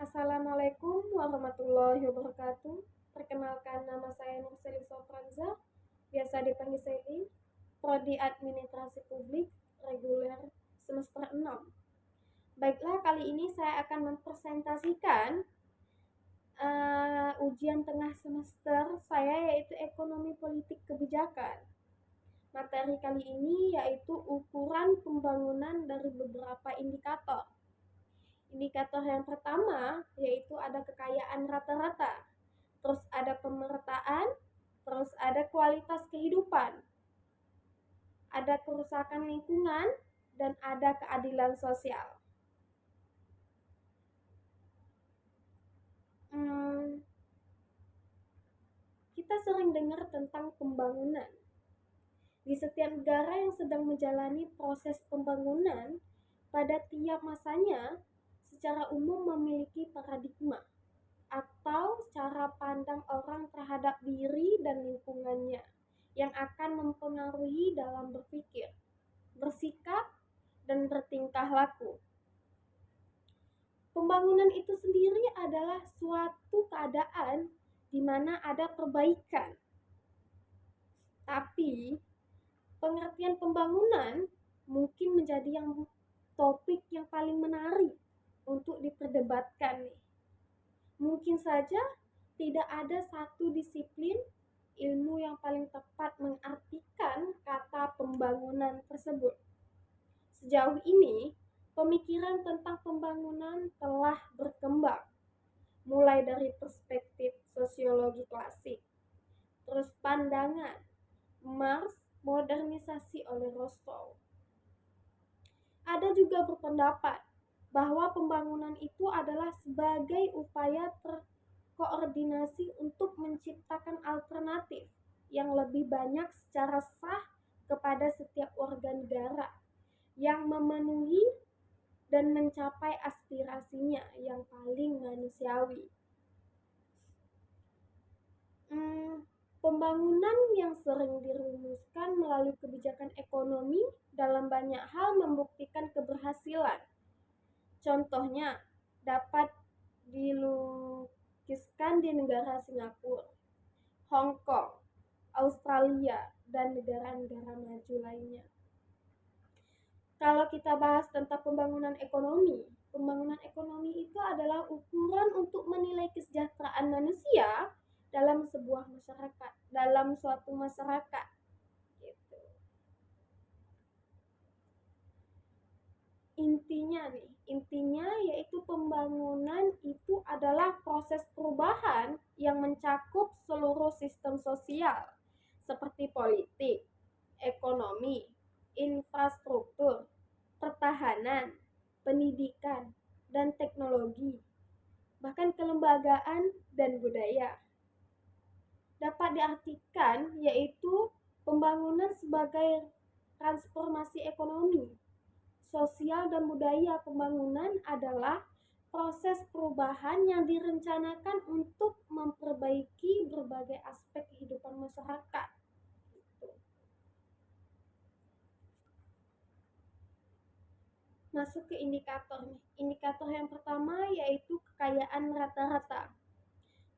Assalamualaikum warahmatullahi wabarakatuh. Perkenalkan, nama saya Nurseli Sofranza, biasa dipanggil Seli, Prodi Administrasi Publik Reguler semester 6. Baiklah, kali ini saya akan mempresentasikan ujian tengah semester saya, yaitu Ekonomi Politik Kebijakan. Materi kali ini yaitu ukuran pembangunan dari beberapa indikator. Indikator yang pertama yaitu ada kekayaan rata-rata, terus ada pemerataan, terus ada kualitas kehidupan, ada kerusakan lingkungan, dan ada keadilan sosial. Kita sering dengar tentang pembangunan. Di setiap negara yang sedang menjalani proses pembangunan, pada tiap masanya secara umum memiliki paradigma atau cara pandang orang terhadap diri dan lingkungannya yang akan mempengaruhi dalam berpikir, bersikap, dan bertingkah laku. Pembangunan itu sendiri adalah suatu keadaan di mana ada perbaikan. Tapi pengertian pembangunan mungkin menjadi topik yang paling menarik untuk diperdebatkan nih. Mungkin saja tidak ada satu disiplin ilmu yang paling tepat mengartikan kata pembangunan tersebut. Sejauh ini, pemikiran tentang pembangunan telah berkembang, mulai dari perspektif sosiologi klasik, terus pandangan Marx, modernisasi oleh Rousseau. Ada juga berpendapat bahwa pembangunan itu adalah sebagai upaya terkoordinasi untuk menciptakan alternatif yang lebih banyak secara sah kepada setiap warga negara yang memenuhi dan mencapai aspirasinya yang paling manusiawi. Pembangunan yang sering dirumuskan melalui kebijakan ekonomi dalam banyak hal membuktikan keberhasilan. Contohnya dapat dilukiskan di negara Singapura, Hong Kong, Australia, dan negara-negara maju lainnya. Kalau kita bahas tentang pembangunan ekonomi itu adalah ukuran untuk menilai kesejahteraan manusia dalam sebuah masyarakat, dalam suatu masyarakat. Gitu. Intinya yaitu pembangunan itu adalah proses perubahan yang mencakup seluruh sistem sosial seperti politik, ekonomi, infrastruktur, pertahanan, pendidikan, dan teknologi, bahkan kelembagaan dan budaya. Dapat diartikan yaitu pembangunan sebagai transformasi ekonomi, sosial, dan budaya. Pembangunan adalah proses perubahan yang direncanakan untuk memperbaiki berbagai aspek kehidupan masyarakat. Masuk ke indikator nih. Indikator yang pertama yaitu kekayaan rata-rata.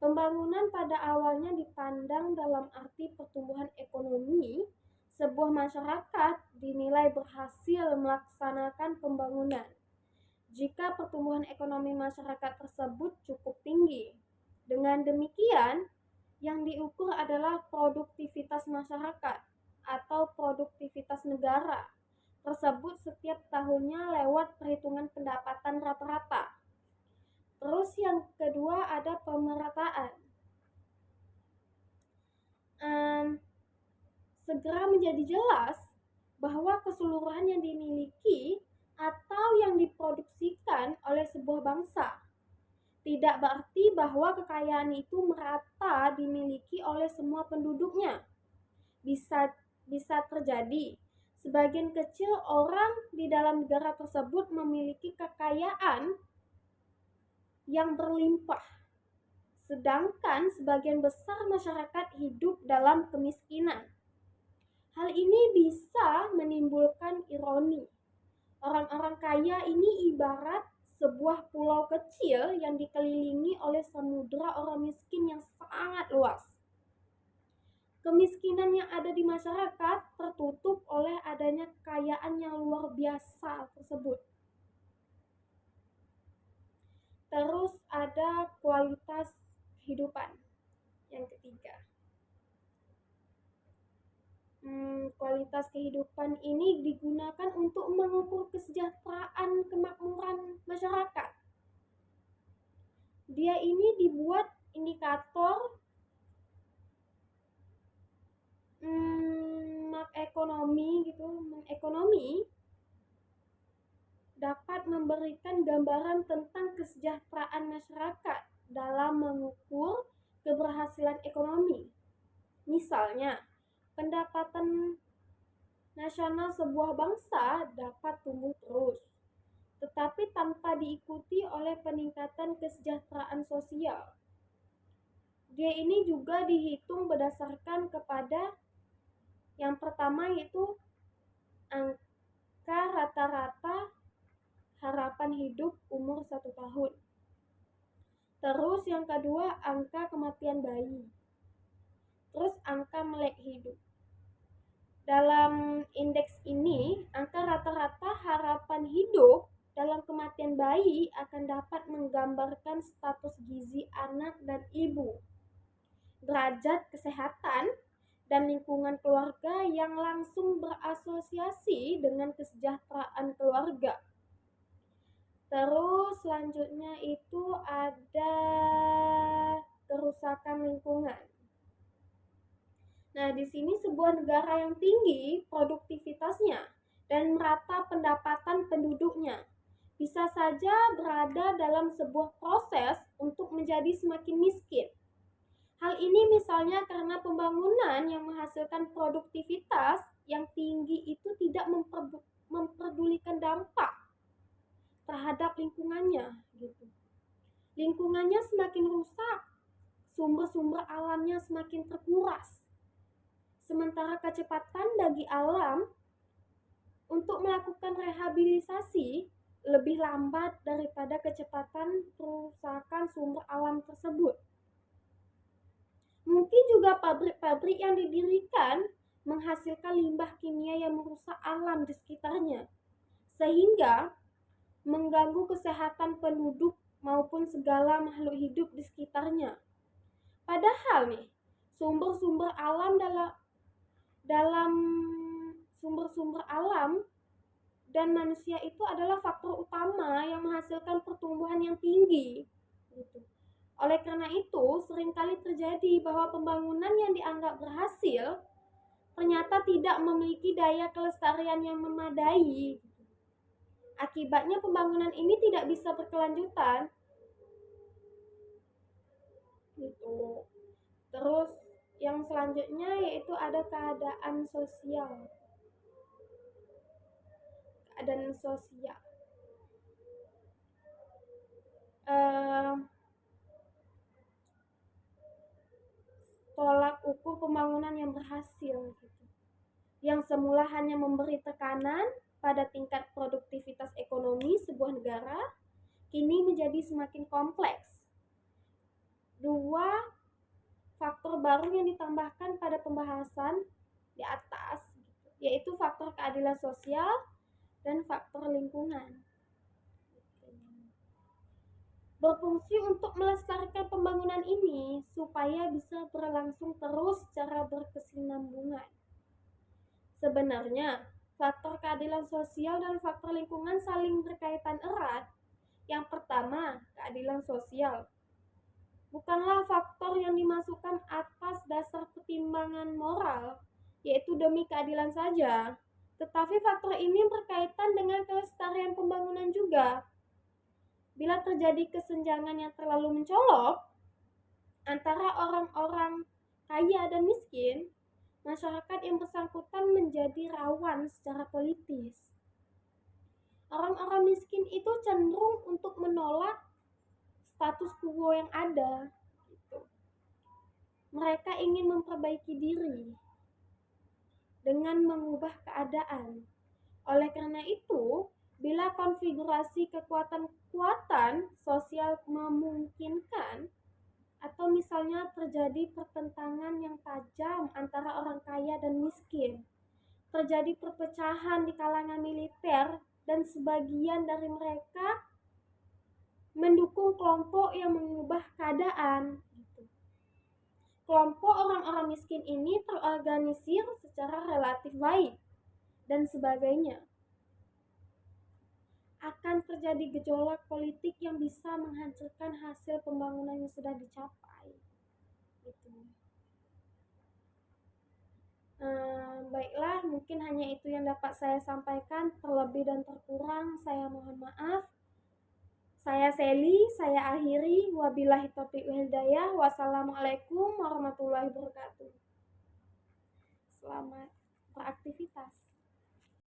Pembangunan pada awalnya dipandang dalam arti pertumbuhan ekonomi. Sebuah masyarakat dinilai berhasil melaksanakan pembangunan jika pertumbuhan ekonomi masyarakat tersebut cukup tinggi. Dengan demikian, yang diukur adalah produktivitas masyarakat atau produktivitas negara tersebut setiap tahunnya lewat perhitungan pendapatan rata-rata. Terus yang kedua ada pemerataan. Segera menjadi jelas bahwa keseluruhan yang dimiliki atau yang diproduksikan oleh sebuah bangsa tidak berarti bahwa kekayaan itu merata dimiliki oleh semua penduduknya. Bisa terjadi sebagian kecil orang di dalam negara tersebut memiliki kekayaan yang berlimpah, sedangkan sebagian besar masyarakat hidup dalam kemiskinan. Hal ini bisa menimbulkan ironi. Orang-orang kaya ini ibarat sebuah pulau kecil yang dikelilingi oleh samudera orang miskin yang sangat luas. Kemiskinan yang ada di masyarakat tertutup oleh adanya kekayaan yang luar biasa tersebut. Terus ada kualitas kehidupan yang ketiga. Kualitas kehidupan ini digunakan untuk mengukur kesejahteraan kemakmuran masyarakat. Dia ini dibuat indikator ekonomi dapat memberikan gambaran tentang kesejahteraan masyarakat dalam mengukur keberhasilan ekonomi. Misalnya, pendapatan nasional sebuah bangsa dapat tumbuh terus, tetapi tanpa diikuti oleh peningkatan kesejahteraan sosial. Dia ini juga dihitung berdasarkan kepada yang pertama yaitu angka rata-rata harapan hidup umur 1 tahun. Terus yang kedua angka kematian bayi. Terus angka melek hidup. Dalam indeks ini, angka rata-rata harapan hidup dalam kematian bayi akan dapat menggambarkan status gizi anak dan ibu, derajat kesehatan, dan lingkungan keluarga yang langsung berasosiasi dengan kesejahteraan keluarga. Terus selanjutnya itu ada kerusakan lingkungan. Nah, di sini sebuah negara yang tinggi produktivitasnya dan merata pendapatan penduduknya bisa saja berada dalam sebuah proses untuk menjadi semakin miskin. Hal ini misalnya karena pembangunan yang menghasilkan produktivitas yang tinggi itu tidak memperdulikan dampak terhadap lingkungannya gitu. Lingkungannya semakin rusak, sumber-sumber alamnya semakin terkuras. Sementara kecepatan bagi alam untuk melakukan rehabilitasi lebih lambat daripada kecepatan perusakan sumber alam tersebut. Mungkin juga pabrik-pabrik yang didirikan menghasilkan limbah kimia yang merusak alam di sekitarnya, sehingga mengganggu kesehatan penduduk maupun segala makhluk hidup di sekitarnya. Padahal nih, sumber-sumber alam dalam sumber-sumber alam dan manusia itu adalah faktor utama yang menghasilkan pertumbuhan yang tinggi. Gitu. Oleh karena itu, seringkali terjadi bahwa pembangunan yang dianggap berhasil ternyata tidak memiliki daya kelestarian yang memadai. Akibatnya pembangunan ini tidak bisa berkelanjutan. Gitu. Terus yang selanjutnya yaitu ada keadaan sosial. Keadaan sosial. Tolak ukur pembangunan yang berhasil gitu. Yang semula hanya memberi tekanan pada tingkat produktivitas ekonomi sebuah negara, kini menjadi semakin kompleks. Dua faktor baru yang ditambahkan pada pembahasan di atas, yaitu faktor keadilan sosial dan faktor lingkungan. Berfungsi untuk melestarikan pembangunan ini supaya bisa berlangsung terus secara berkesinambungan. Sebenarnya, faktor keadilan sosial dan faktor lingkungan saling berkaitan erat. Yang pertama, keadilan sosial bukanlah faktor yang dimasukkan atas dasar pertimbangan moral, yaitu demi keadilan saja, tetapi faktor ini berkaitan dengan kelestarian pembangunan juga. Bila terjadi kesenjangan yang terlalu mencolok antara orang-orang kaya dan miskin, masyarakat yang bersangkutan menjadi rawan secara politis. Orang-orang miskin itu cenderung untuk menolak status quo yang ada. Mereka ingin memperbaiki diri dengan mengubah keadaan. Oleh karena itu, bila konfigurasi kekuatan kekuatan sosial memungkinkan, atau misalnya terjadi pertentangan yang tajam antara orang kaya dan miskin, terjadi perpecahan di kalangan militer, dan sebagian dari mereka mendukung kelompok yang mengubah keadaan. Kelompok orang-orang miskin ini terorganisir secara relatif baik, dan sebagainya. Akan terjadi gejolak politik yang bisa menghancurkan hasil pembangunan yang sudah dicapai. Gitu. Baiklah, mungkin hanya itu yang dapat saya sampaikan. Terlebih dan terkurang, saya mohon maaf. Saya Sally, saya akhiri. Wabillahi taufiq wal hidayah. Wassalamualaikum warahmatullahi wabarakatuh. Selamat beraktivitas.